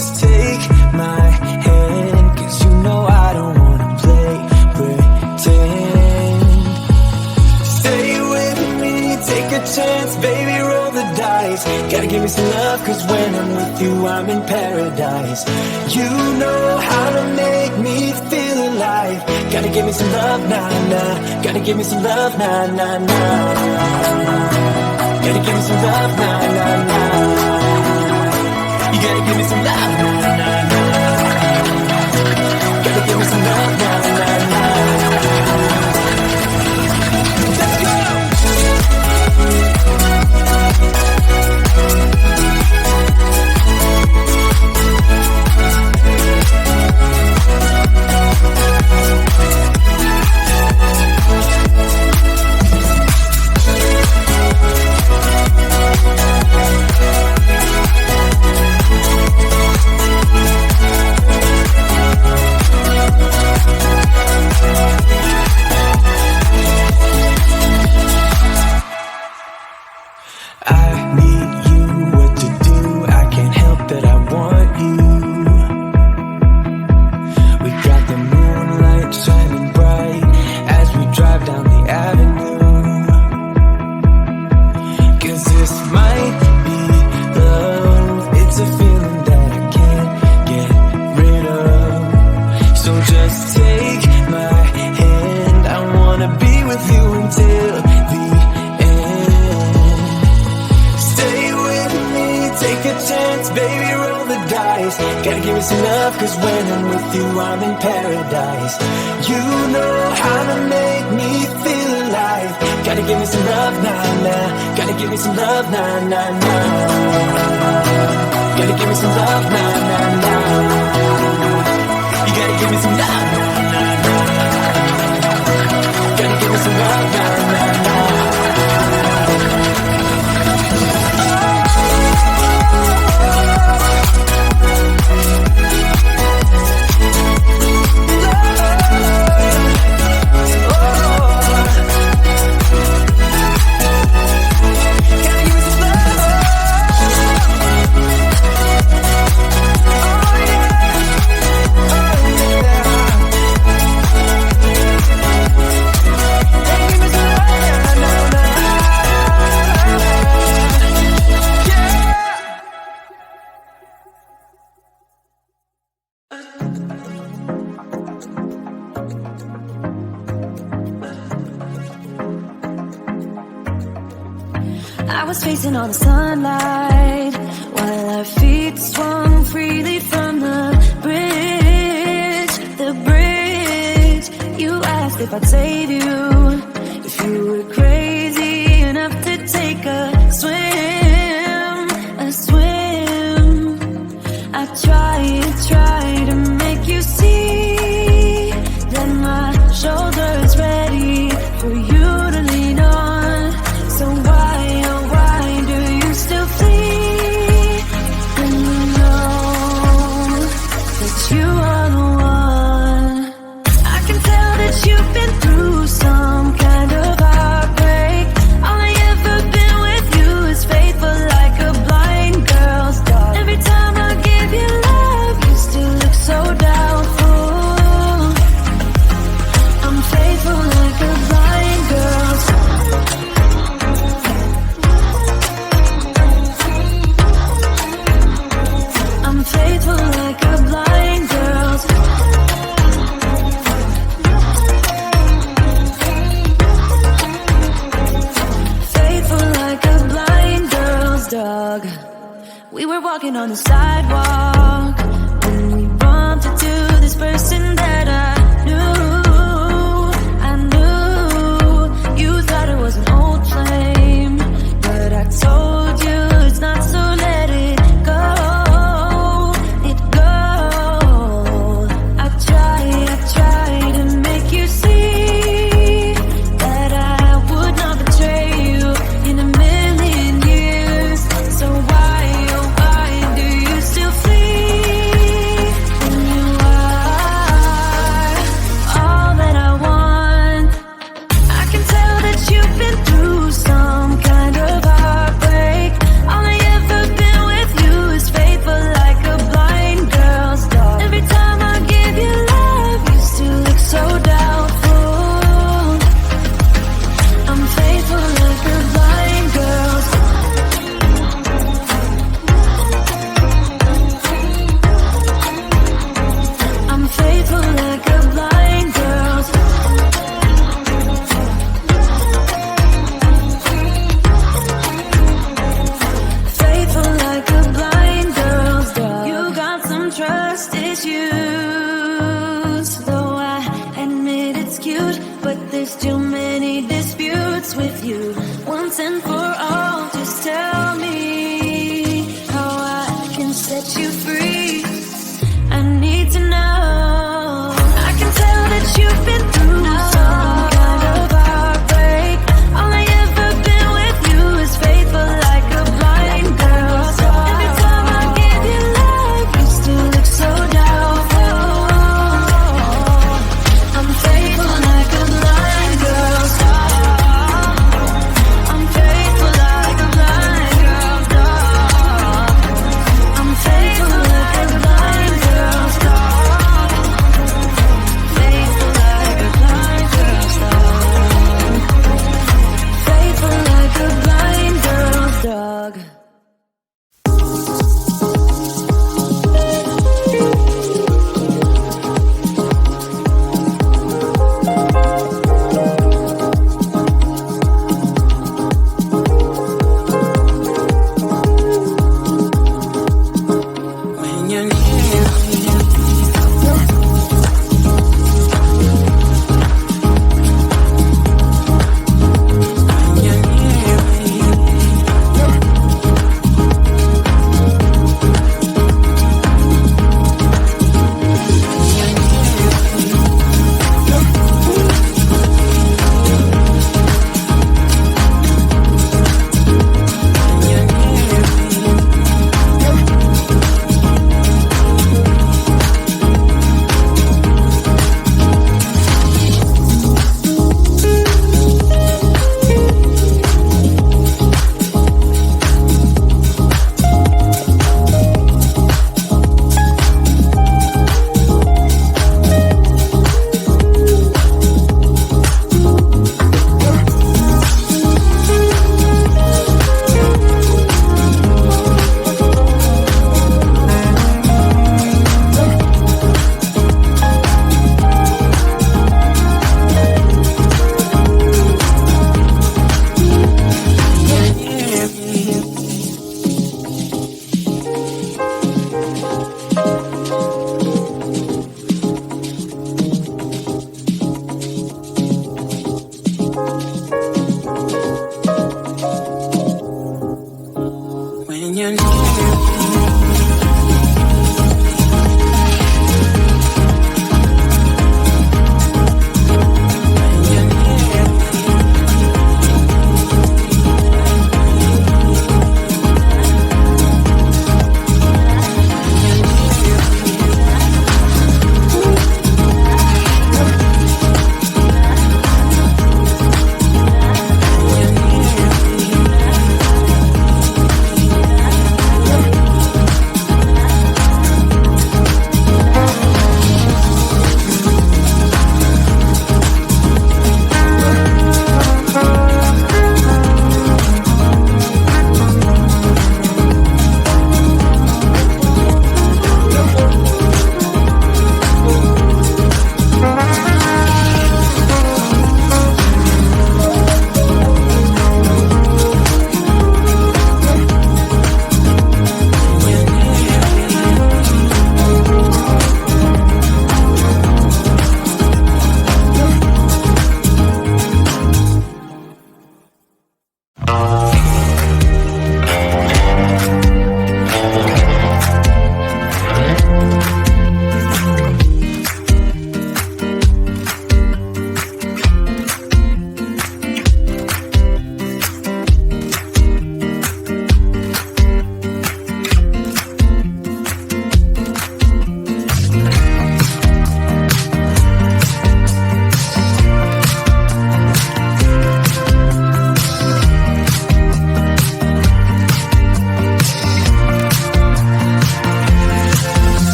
just take my hand, 'cause you know I don't wanna play pretend. Stay with me, take a chance, baby, roll the dice. Gotta give me some love, 'cause when I'm with you, I'm in paradise. You know how to make me feel alive. Gotta give me some love, nah, nah. Gotta give me some love, nah, nah, nah. Gotta give me some love, nah, nah, nah. You gotta give me some love, nah, nah, nah. Gotta give me some love, nah, nah, nah. Let's go! Gotta give me some love, 'cause when I'm with you, I'm in paradise. You know how to make me feel alive. Gotta give me some love, nah, nah. Gotta give me some love, nah, nah, nah. Gotta give me some love, nah, nah, nah. You gotta give me some love, nah, nah, nah. Gotta give me some love, nah, nah, nah. I was facing all the sunlight while our feet swung freely from the bridge. The bridge. You asked if I'd save you, if you were crazy enough to take a swim, a swim. I tried to make you see that my shoulder is ready for you to lean on. So why do you still flee when you know that you are the one? I can tell that you've been through some kind of heartbreak. All I ever been with you is faithful like a blind girl's dog. Every time I give you love, you still look so doubtful. I'm faithful like a blind girl's dog. I'm faithful like a blind girl's faithful like a blind girl's dog. We were walking on the sidewalk when we bumped into this person that I knew. You thought it was an old flame, but I told you it's not, so let it go. I tried to make you see that I would not betray you in a million years. So why do you still flee issues. Though I admit it's cute, but there's too many disputes with you. Once and for all, just tell me how I can set you free. I need to know. I can tell that you've been through some kind of heartbreak. All I ever been with you is faithful like a blind girl. Every time I give you love, you still look so doubtful. I'm faithful like a blind girl. I'm faithful like a blind girl. I'm faithful like a blind girl. Faithful like a blind girl. Faithful like a blind girl's dog. When you're near